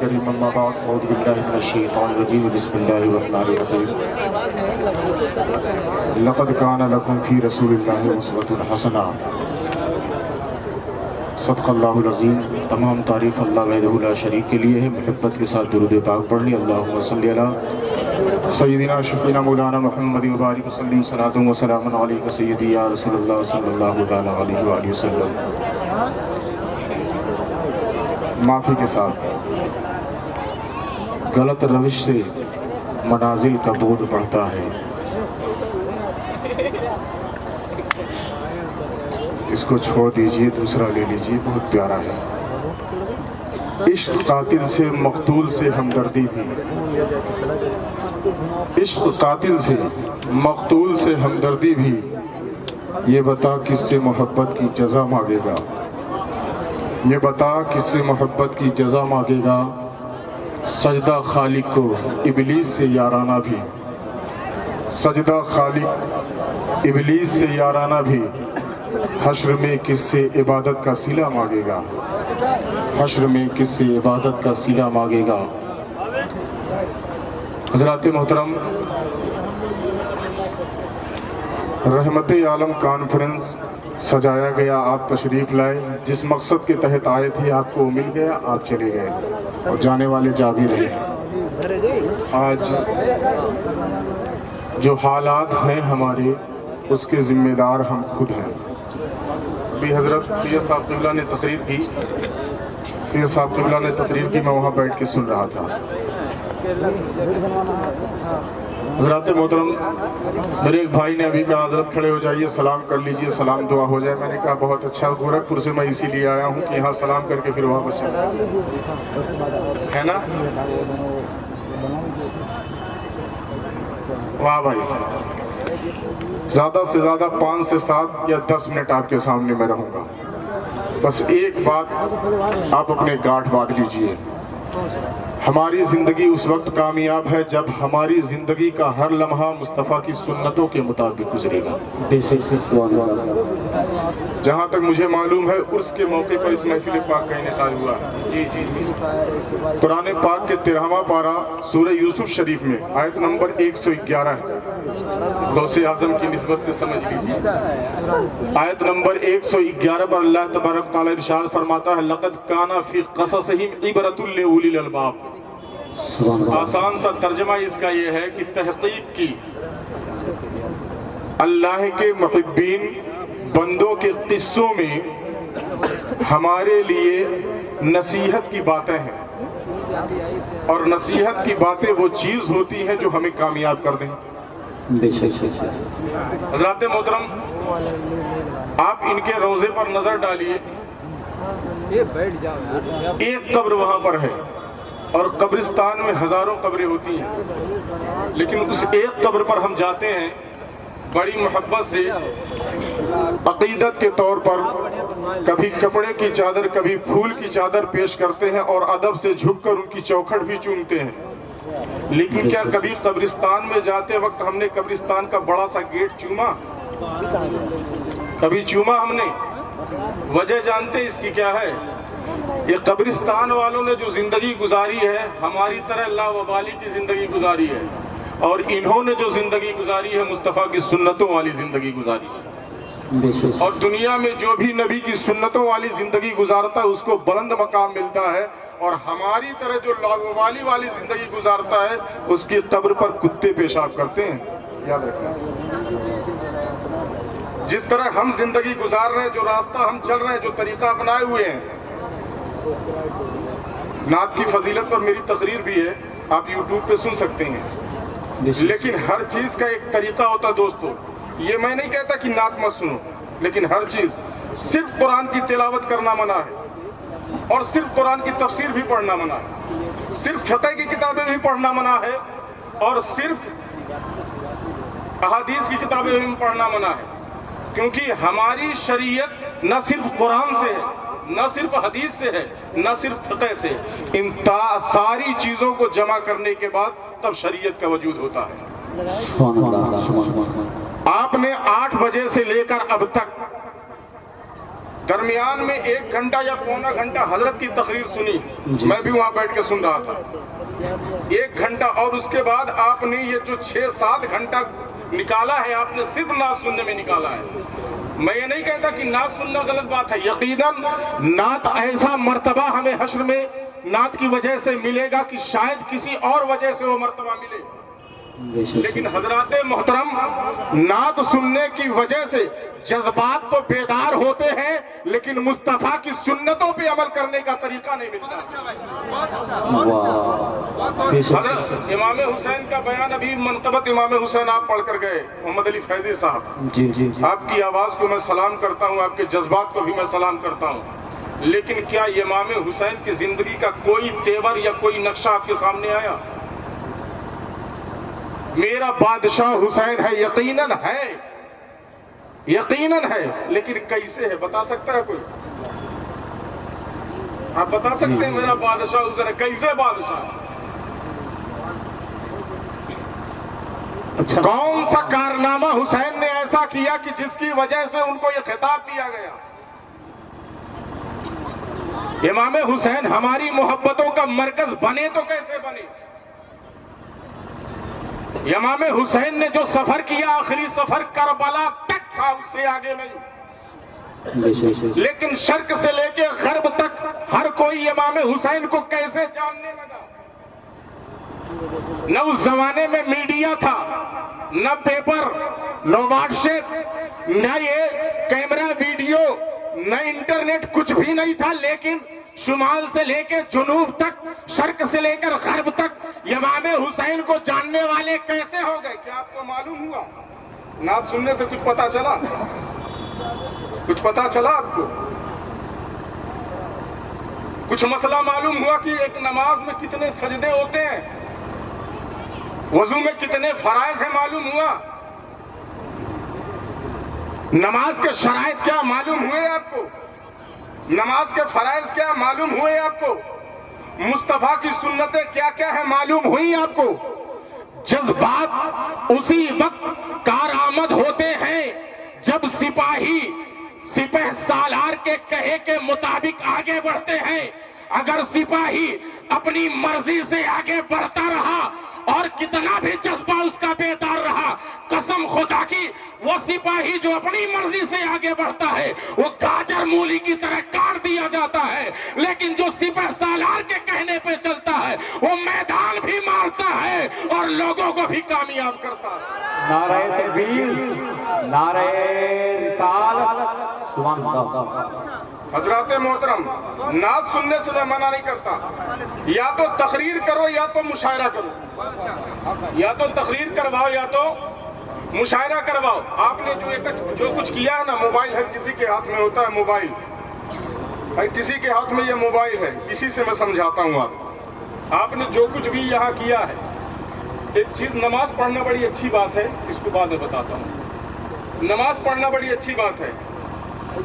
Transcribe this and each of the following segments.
الكريم أما بعد أعوذ بالله من الشيطان الرجيم بسم الله الرحمن الرحيم لقد كان لكم في رسول الله أسوة حسنة صدق اللہ العظیم۔ تمام تعریف اللہ وحدہ لا شریک کے لیے ہے۔ محبت کے ساتھ درود پاک پڑھ لیں۔ اللہم صلی علی سیدنا شفیعنا مولانا محمد مبارک وسلم صلاۃ و سلام علیک سیدی یا رسول اللہ صلی اللہ علیہ وآلہ وسلم۔ معافی کے ساتھ غلط روش سے منازل کا بود بڑھتا ہے، اس کو چھوڑ دیجئے دوسرا لے لیجئے، بہت پیارا ہے۔ عشق قاتل سے مقتول سے ہمدردی بھی، عشق قاتل سے مقتول سے ہمدردی بھی، یہ بتا کس سے محبت کی جزا مانگے گا، یہ بتا کس سے محبت کی جزا مانگے گا۔ سجدہ خالق کو ابلیس سے یارانہ بھی، سجدہ خالق ابلیس سے یارانہ بھی، حشر میں کس سے عبادت کا صلہ مانگے گا، حشر میں کس سے عبادت کا صلہ مانگے گا۔ حضرات محترم، رحمت عالم کانفرنس سجایا گیا، آپ تشریف لائے، جس مقصد کے تحت آئے تھے آپ کو مل گیا، آپ چلے گئے اور جانے والے جا بھی رہے۔ آج جو حالات ہیں ہمارے، اس کے ذمہ دار ہم خود ہیں۔ ابھی حضرت سید صاحب قبلہ نے تقریر کی، سید صاحب قبلہ نے تقریر کی، میں وہاں بیٹھ کے سن رہا تھا۔ حضرات محترم، میرے ایک بھائی نے ابھی کہا حضرت کھڑے ہو جائیے، سلام کر لیجئے، سلام دعا ہو جائے۔ میں نے کہا بہت اچھا، گورکھپور سے میں اسی لیے آیا ہوں کہ یہاں سلام کر کے پھر واپس چلیں، ہے نا؟ واہ بھائی، زیادہ سے زیادہ 5 سے 7 یا 10 منٹ آپ کے سامنے میں رہوں گا۔ بس ایک بات آپ اپنے گاٹھ باندھ لیجئے، ہماری زندگی اس وقت کامیاب ہے جب ہماری زندگی کا ہر لمحہ مصطفیٰ کی سنتوں کے مطابق گزرے گا۔ جہاں تک مجھے معلوم ہے عرس کے موقع پر اس محفل پاک کا انعقاد ہوا ہے۔ قرآن پاک کے 13واں پارہ سورہ یوسف شریف میں آیت نمبر 111 ہے، غوث اعظم کی نسبت سے سمجھ لیجیے۔ آیت نمبر 111 پر اللہ تبارک تعالیٰ ارشاد فرماتا ہے لَقَدْ كَانَ فِي قَصَصِهِمْ عِبْرَةٌ لِأُولِي الْأَلْبَابِ۔ آسان سا ترجمہ اس کا یہ ہے کہ تحقیق کی اللہ کے محبین بندوں کے قصوں میں ہمارے لیے نصیحت کی باتیں ہیں، اور نصیحت کی باتیں وہ چیز ہوتی ہیں جو ہمیں کامیاب کر دیں۔ حضرات محترم، آپ ان کے روضے پر نظر ڈالیے، ایک قبر وہاں پر ہے، اور قبرستان میں ہزاروں قبریں ہوتی ہیں، لیکن اس ایک قبر پر ہم جاتے ہیں بڑی محبت سے، عقیدت کے طور پر کبھی کپڑے کی چادر کبھی پھول کی چادر پیش کرتے ہیں اور ادب سے جھک کر ان کی چوکھٹ بھی چومتے ہیں۔ لیکن کیا کبھی قبرستان میں جاتے وقت ہم نے قبرستان کا بڑا سا گیٹ چوما؟ کبھی چوما ہم نے؟ وجہ جانتے اس کی کیا ہے؟ یہ قبرستان والوں نے جو زندگی گزاری ہے ہماری طرح لا وبالی کی زندگی گزاری ہے، اور انہوں نے جو زندگی گزاری ہے مصطفیٰ کی سنتوں والی زندگی گزاری ہے۔ اور دنیا میں جو بھی نبی کی سنتوں والی زندگی گزارتا ہے اس کو بلند مقام ملتا ہے، اور ہماری طرح جو لا وبالی والی زندگی گزارتا ہے اس کی قبر پر کتے پیشاب کرتے ہیں۔ یاد رکھنا، جس طرح ہم زندگی گزار رہے ہیں، جو راستہ ہم چل رہے ہیں، جو طریقہ اپنائے ہوئے ہیں، نعت کی فضیلت پر میری تقریر بھی ہے، آپ یوٹیوب پہ سن سکتے ہیں، لیکن ہر چیز کا ایک طریقہ ہوتا ہے دوستو۔ یہ میں نہیں کہتا کہ نعت مت سنو، لیکن ہر چیز، صرف قرآن کی تلاوت کرنا منع ہے، اور صرف قرآن کی تفسیر بھی پڑھنا منع ہے، صرف فقہ کی کتابیں بھی پڑھنا منع ہے، اور صرف احادیث کی کتابیں بھی پڑھنا منع ہے، کیونکہ ہماری شریعت نہ صرف قرآن سے ہے، نہ صرف حدیث سے ہے، نہ صرف فقہ سے، ان ساری چیزوں کو جمع کرنے کے بعد تب شریعت کا وجود ہوتا ہے۔ آپ نے 8 بجے سے لے کر اب تک درمیان میں 1 گھنٹہ یا پونا گھنٹہ حضرت کی تقریر سنی، میں بھی وہاں بیٹھ کے سن رہا تھا 1 گھنٹہ، اور اس کے بعد آپ نے یہ جو 6-7 گھنٹہ نکالا ہے، آپ نے صرف نعت سننے میں نکالا ہے۔ میں یہ نہیں کہتا کہ نعت سننا غلط بات ہے، یقیناً نعت ایسا مرتبہ ہمیں حشر میں نعت کی وجہ سے ملے گا کہ شاید کسی اور وجہ سے وہ مرتبہ ملے، لیکن حضرات محترم نعت سننے کی وجہ سے جذبات تو بیدار ہوتے ہیں، لیکن مصطفیٰ کی سنتوں پہ عمل کرنے کا طریقہ نہیں ملتا۔ حضرت امام حسین کا بیان، ابھی منقبت امام حسین آپ پڑھ کر گئے، محمد علی فیضی صاحب، آپ کی آواز کو میں سلام کرتا ہوں، آپ کے جذبات کو بھی میں سلام کرتا ہوں، لیکن کیا امام حسین کی زندگی کا کوئی تیور یا کوئی نقشہ آپ کے سامنے آیا؟ میرا بادشاہ حسین ہے، یقیناً ہے، یقیناً ہے، لیکن کیسے ہے بتا سکتا ہے کوئی؟ آپ بتا سکتے ہیں میرا بادشاہ حسین ہے کیسے بادشاہ؟ کون سا کارنامہ حسین نے ایسا کیا کہ جس کی وجہ سے ان کو یہ خطاب دیا گیا؟ امام حسین ہماری محبتوں کا مرکز بنے تو کیسے بنے؟ امام حسین نے جو سفر کیا، آخری سفر کربلا تک تھا، اس سے آگے نہیں، لیکن شرق سے لے کے غرب تک ہر کوئی امام حسین کو کیسے جاننے لگا؟ نہ اس زمانے میں میڈیا تھا، نہ پیپر، نہ واٹس ایپ، نہ یہ کیمرہ ویڈیو، نہ انٹرنیٹ، کچھ بھی نہیں تھا، لیکن شمال سے لے کے جنوب تک، شرق سے لے کر غرب تک امام حسین کو جاننے والے کیسے ہو گئے؟ کیا آپ کو معلوم ہوا؟ نعت سننے سے کچھ پتا چلا؟ کچھ پتا چلا آپ کو؟ کچھ مسئلہ معلوم ہوا کہ ایک نماز میں کتنے سجدے ہوتے ہیں، وضو میں کتنے فرائض ہیں معلوم ہوا؟ نماز کے شرائط کیا معلوم ہوئے آپ کو؟ نماز کے فرائض کیا معلوم ہوئے آپ کو؟ مصطفیٰ کی سنتیں کیا کیا ہیں معلوم ہوئی آپ کو؟ جذبات اسی وقت کارآمد ہوتے ہیں جب سپاہی سپہ سالار کے کہے کے مطابق آگے بڑھتے ہیں۔ اگر سپاہی اپنی مرضی سے آگے بڑھتا رہا اور کتنا بھی جذبہ اس کا بیدار رہا، قسم خدا کی وہ سپاہی جو اپنی مرضی سے آگے بڑھتا ہے وہ گاجر مولی کی طرح کاٹ دیا جاتا ہے، لیکن جو سپہ سالار کے کہنے پہ چلتا ہے وہ میدان بھی مارتا ہے اور لوگوں کو بھی کامیاب کرتا ہے۔ نعرہ تکبیر، نعرہ رسالت، سبحان اللہ۔ حضرات محترم، نعت سننے سے میں منع نہیں کرتا، یا تو تقریر کرو یا تو مشاعرہ کرو، یا تو تقریر کرواؤ یا تو مشاعرہ کرواؤ۔ آپ نے جو کچھ کیا ہے نا، موبائل ہر کسی کے ہاتھ میں ہوتا ہے، موبائل ہر کسی کے ہاتھ میں یہ موبائل ہے، اسی سے میں سمجھاتا ہوں آپ نے جو کچھ بھی یہاں کیا ہے۔ ایک چیز، نماز پڑھنا بڑی اچھی بات ہے، اس کو بعد میں بتاتا ہوں۔ نماز پڑھنا بڑی اچھی بات ہے،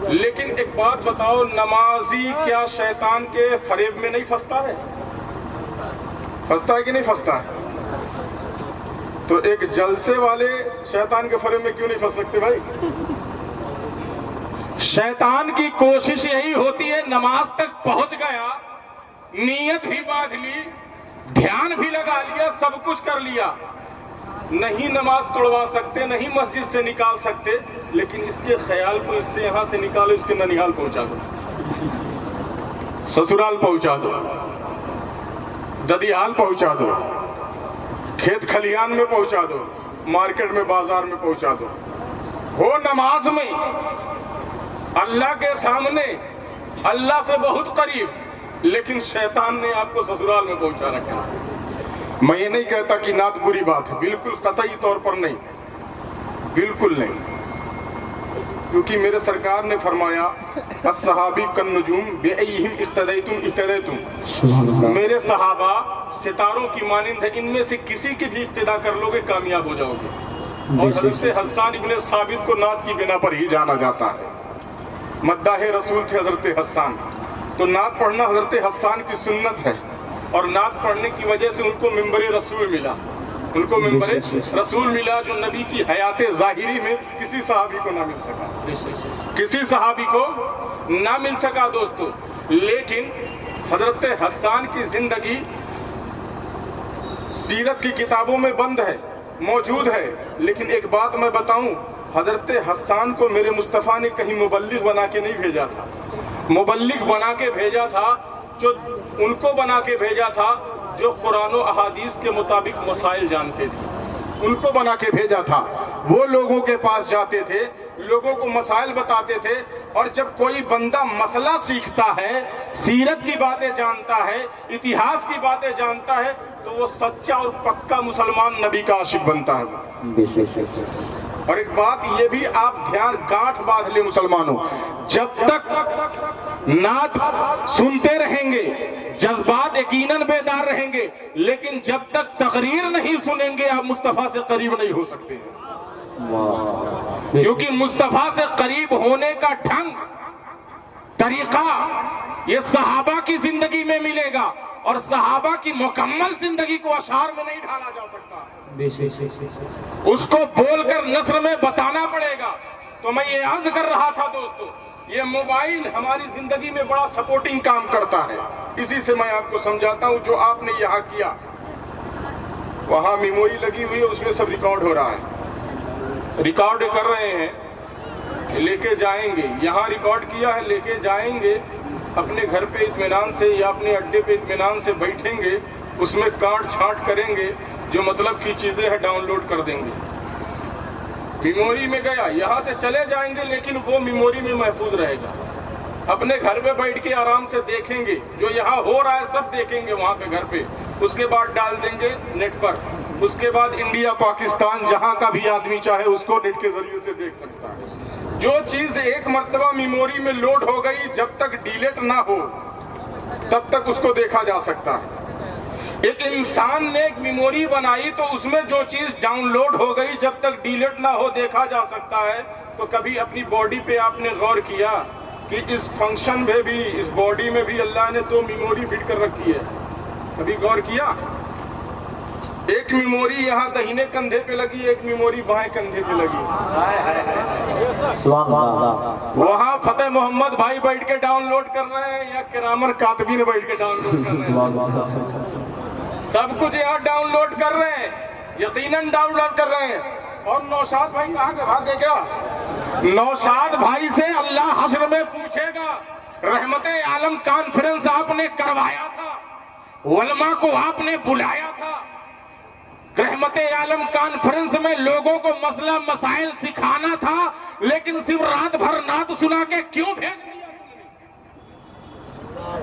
لیکن ایک بات بتاؤ، نمازی کیا شیطان کے فریب میں نہیں پھنستا ہے؟ پھنستا ہے کہ نہیں پھنستا ہے؟ تو ایک جلسے والے شیطان کے فریب میں کیوں نہیں پھنس سکتے بھائی؟ شیطان کی کوشش یہی ہوتی ہے، نماز تک پہنچ گیا، نیت بھی باندھ لی، دھیان بھی لگا لیا، سب کچھ کر لیا، نہیں نماز توڑوا سکتے، نہیں مسجد سے نکال سکتے، لیکن اس کے خیال کو اس سے یہاں سے نکالو، اس کے ننیال پہنچا دو، سسرال پہنچا دو، ددیال پہنچا دو، کھیت کھلیان میں پہنچا دو، مارکیٹ میں، بازار میں پہنچا دو، ہو نماز میں، اللہ کے سامنے، اللہ سے بہت قریب، لیکن شیطان نے آپ کو سسرال میں پہنچا رکھا۔ میں یہ نہیں کہتا کہ نعت بری بات ہے، بالکل قطعی طور پر نہیں، بالکل نہیں، کیونکہ میرے سرکار نے فرمایا الصحابی کالنجوم بأیہم اقتدیتم اقتدیتم، میرے صحابہ ستاروں کی مانند ہے، ان میں سے کسی کی بھی اقتدا کر لو گے کامیاب ہو جاؤ گے۔ اور حضرت حسان ابن ثابت کو نعت کی بنا پر ہی جانا جاتا ہے، مداح رسول تھے حضرت حسان، تو نعت پڑھنا حضرت حسان کی سنت ہے، اور نعت پڑھنے کی وجہ سے ان کو منبر رسول ملا، ان کو منبر رسول ملا، جو نبی کی حیات ظاہری میں کسی صحابی کو نہ مل سکا، کسی صحابی کو نہ مل سکا دوستو، لیکن حضرت حسان کی زندگی سیرت کی کتابوں میں بند ہے، موجود ہے۔ لیکن ایک بات میں بتاؤں، حضرت حسان کو میرے مصطفیٰ نے کہیں مبلغ بنا کے نہیں بھیجا تھا، مبلغ بنا کے بھیجا تھا، جو ان کو بنا کے بھیجا تھا جو قرآن و احادیث کے مطابق مسائل جانتے تھے، ان کو بنا کے بھیجا تھا۔ وہ لوگوں کے پاس جاتے تھے، لوگوں کو مسائل بتاتے تھے، اور جب کوئی بندہ مسئلہ سیکھتا ہے، سیرت کی باتیں جانتا ہے، اتہاس کی باتیں جانتا ہے، تو وہ سچا اور پکا مسلمان نبی کا عاشق بنتا ہے۔ اور ایک بات یہ بھی آپ دھیان گانٹھ باندھ لیں مسلمانوں، جب تک نعت سنتے رہیں گے، جذبات یقیناً بیدار رہیں گے، لیکن جب تک تقریر نہیں سنیں گے آپ مصطفیٰ سے قریب نہیں ہو سکتے، کیونکہ مصطفیٰ سے قریب ہونے کا ڈھنگ، طریقہ یہ صحابہ کی زندگی میں ملے گا، اور صحابہ کی مکمل زندگی کو اشعار میں نہیں ڈھالا جا سکتا، اس کو بول کر نثر میں بتانا پڑے گا۔ تو میں یہ عرض کر رہا تھا دوستو، یہ موبائل ہماری زندگی میں بڑا سپورٹنگ کام کرتا ہے۔ اسی سے میں آپ کو سمجھاتا ہوں، جو آپ نے یہاں کیا، وہاں میموری لگی ہوئی ہے، اس میں سب ریکارڈ ہو رہا ہے، ریکارڈ کر رہے ہیں، لے کے جائیں گے، یہاں ریکارڈ کیا ہے، لے کے جائیں گے اپنے گھر پہ اطمینان سے، یا اپنے اڈے پہ اطمینان سے بیٹھیں گے، اس میں کاٹ چھانٹ کریں گے، جو مطلب کی چیزیں ہیں ڈاؤن لوڈ کر دیں گے۔ میموری میں گیا، یہاں سے چلے جائیں گے، لیکن وہ میموری میں محفوظ رہے گا۔ اپنے گھر پہ بیٹھ کے آرام سے دیکھیں گے، جو یہاں ہو رہا ہے سب دیکھیں گے وہاں پہ گھر پہ، اس کے بعد ڈال دیں گے نیٹ پر، اس کے بعد انڈیا پاکستان جہاں کا بھی آدمی چاہے اس کو نیٹ کے ذریعے سے دیکھ سکتا ہے۔ جو چیز ایک مرتبہ میموری میں لوڈ ہو گئی، جب تک ڈیلیٹ نہ ہو تب تک اس کو دیکھا جا سکتا ہے۔ ایک انسان نے ایک میموری بنائی، تو اس میں جو چیز ڈاؤن لوڈ ہو گئی جب تک ڈیلیٹ نہ ہو دیکھا جا سکتا ہے۔ تو کبھی اپنی باڈی پہ آپ نے غور کیا کہ اس فنکشن میں بھی، اس باڈی میں بھی اللہ نے دو میموری فٹ کر رکھی ہے؟ کبھی غور کیا؟ ایک میموری یہاں دہینے کندھے پہ لگی، ایک میموری بائیں کندھے پہ لگی۔ وہاں فتح محمد بھائی بیٹھ کے ڈاؤن لوڈ کر رہے ہیں، یا کرامن کاتبین بیٹھ کے ڈاؤن لوڈ کر رہے ہیں؟ سب کچھ یہاں ڈاؤن لوڈ کر رہے ہیں، یقیناً ڈاؤن لوڈ کر رہے ہیں۔ اور نوشاد بھائی کہاں کے بھاگے کیا؟ نوشاد بھائی سے اللہ حشر میں پوچھے گا، رحمت عالم کانفرنس آپ نے کروایا تھا، علماء کو آپ نے بلایا تھا، رحمت عالم کانفرنس میں لوگوں کو مسئلہ مسائل سکھانا تھا، لیکن صرف رات بھر نعت سنا کے کیوں بھیج دیا؟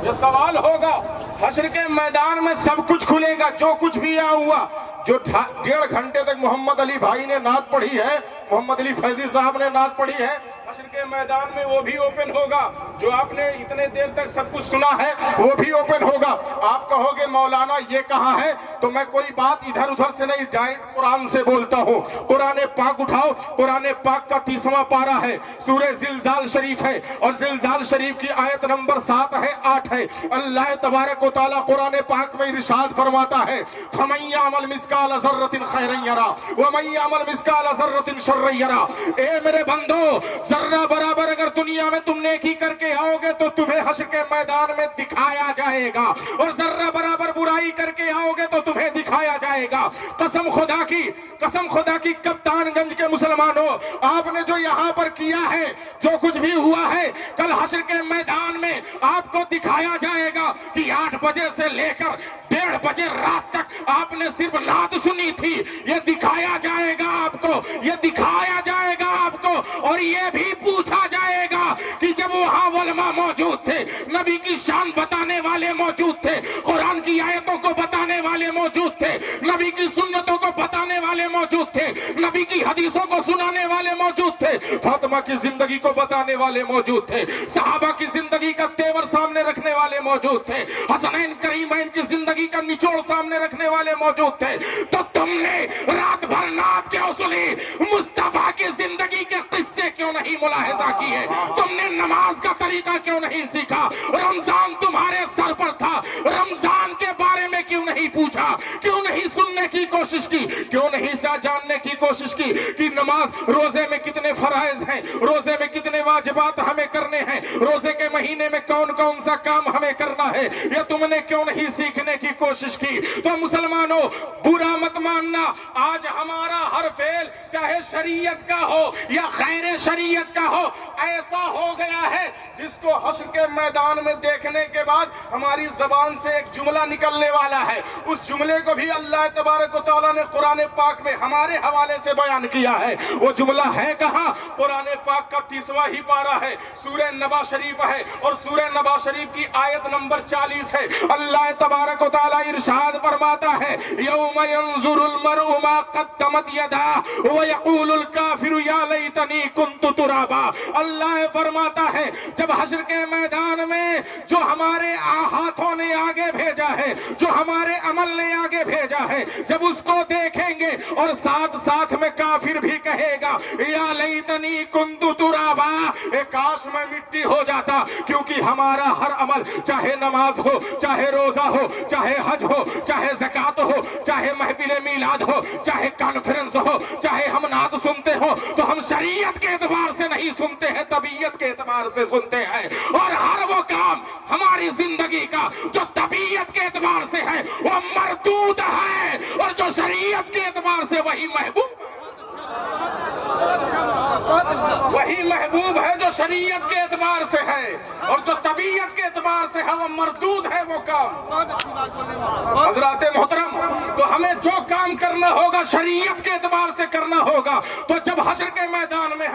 یہ سوال ہوگا۔ حشر کے میدان میں سب کچھ کھلے گا، جو کچھ بھی یہاں ہوا۔ جو 1.5 گھنٹے تک محمد علی بھائی نے نعت پڑھی ہے، محمد علی فیضی صاحب نے نعت پڑھی ہے، حشر کے میدان میں وہ بھی اوپن ہوگا۔ جو آپ نے اتنے دیر تک سب کچھ سنا ہے وہ بھی اوپن ہوگا۔ آپ کہو گے مولانا یہ کہاں ہے، تو میں کوئی بات ادھر ادھر سے نہیں، ڈائریکٹ قرآن سے بولتا ہوں۔ قرآن پاک اٹھاؤ، قرآن پاک کا 30واں پارہ ہے، سورہ زلزال شریف ہے، اور زلزال شریف کی آیت نمبر 7 ہے 8 ہے۔ اللہ تبارک و تعالیٰ قرآن پاک میں ارشاد فرماتا ہے، فَمَن يَعْمَلْ مِثْقَالَ ذَرَّةٍ خَيْرًا يَرَهُ وَمَن يَعْمَلْ مِثْقَالَ ذَرَّةٍ شَرًّا يَرَهُ۔ اے میرے بندو، ذرہ برابر اگر دنیا میں تم نیکی کر کے آؤ گے تو تمہیں حشر کے میدان میں دکھایا جائے گا، اور ذرہ برابر برائی کر کے آؤ گے تو تمہیں دکھایا جائے گا۔ قسم خدا کی کپتان گنج کے مسلمانوں، آپ نے جو یہاں پر کیا ہے، جو کچھ بھی ہوا ہے، کل حشر کے میدان میں آپ کو دکھایا جائے گا کہ 8 بجے سے لے کر 1:30 بجے رات تک آپ نے صرف نعت سنی تھی۔ یہ دکھایا جائے گا آپ کو، یہ دکھایا جائے گا آپ کو، اور یہ بھی پوچھا جائے گا کہ جب وہاں علماء موجود تھے، نبی کی شان بتانے والے موجود تھے، قرآن کی آیتوں کو بتانے والے موجود تھے، نبی کی سنتوں کو بتانے والے موجود تھے، نبی کی حدیثوں کو سنانے والے موجود تھے، فاطمہ کی زندگی کو بتانے والے موجود تھے، صحابہ کی زندگی کا تیور سامنے رکھنے والے موجود تھے، حسنین کریمین کی زندگی کا نچوڑ سامنے رکھنے والے موجود تھے۔ تو تم نے رات بھر نعت کے اصولی مصطفیٰ کی زندگی کے قصے کیوں نہیں ملاحظہ کیے؟ تم نے نماز کا طریقہ کیوں نہیں سیکھا؟ رمضان تمہارے سر پر تھا، رمضان کے بارے میں کیوں نہیں پوچھا؟ کیوں نہیں سننے سمجھنے کی کوشش کی؟ کیوں نہیں جاننے کی کوشش کی کہ نماز روزے میں کتنے فرائض ہیں، روزے میں کتنے واجبات ہمیں کرنے ہیں، روزے کے مہینے میں کون کون سا کام ہمیں کرنا ہے؟ یہ تم نے کیوں نہیں سیکھنے کی کوشش کی؟ تو مسلمانوں برا مت ماننا، آج ہمارا ہر فعل چاہے شریعت کا ہو یا غیر شریعت کا ہو ایسا ہو گیا ہے جس کو حشر کے میدان میں دیکھنے کے بعد ہماری زبان سے ایک جملہ نکلنے والا ہے، اس جملے کو بھی اللہ تبارک و تعالیٰ نے قرآن پاک میں ہمارے حوالے سے بیان کیا ہے۔ وہ جملہ ہے کہاں؟ قرآن پاک کا 30واں ہی پارہ ہے، سورہ نبا شریف ہے، اور سورہ نبا شریف کی آیت نمبر 40 ہے۔ اللہ تبارک و تعالیٰ ارشاد فرماتا ہے یوم ينظر المرء ما قدمت یداہ ویقول الکافر یا لیتنی کنت ترابا۔ اللہ فرماتا ہے جب حشر کے میدان میں جو ہمارے ہاتھوں نے آگے بھیجا ہے، جو ہمارے عمل نے آگے بھیجا ہے، جب اس کو دیکھیں گے اور ساتھ ساتھ میں کافر بھی کہے گا یا لیتنی کنت ترابا، کاش میں مٹی ہو جاتا، کیونکہ ہمارا ہر عمل چاہے نماز ہو، چاہے روزہ ہو، چاہے حج ہو، چاہے زکوٰۃ ہو، چاہے محفل میلاد ہو، چاہے کانفرنس ہو، چاہے ہم نعت سنتے ہو، تو ہم شریعت کے اعتبار سے نہیں سنتے ہیں، طبیعت کے اعتبار سے سنتے ہیں، اور ہر وہ کام ہماری زندگی کا جو طبیعت کے اعتبار سے ہے وہ مردود ہے، اور جو شریعت کے اعتبار سے وہی محبوب ہے جو شریعت کے اعتبار سے ہے، اور جو طبیعت کے اعتبار سے ہے وہ مردود ہے وہ کام۔ حضرات محترم، تو ہمیں جو کام کرنا ہوگا شریعت کے اعتبار سے کرنا ہوگا، تو جب حشر کے میدان میں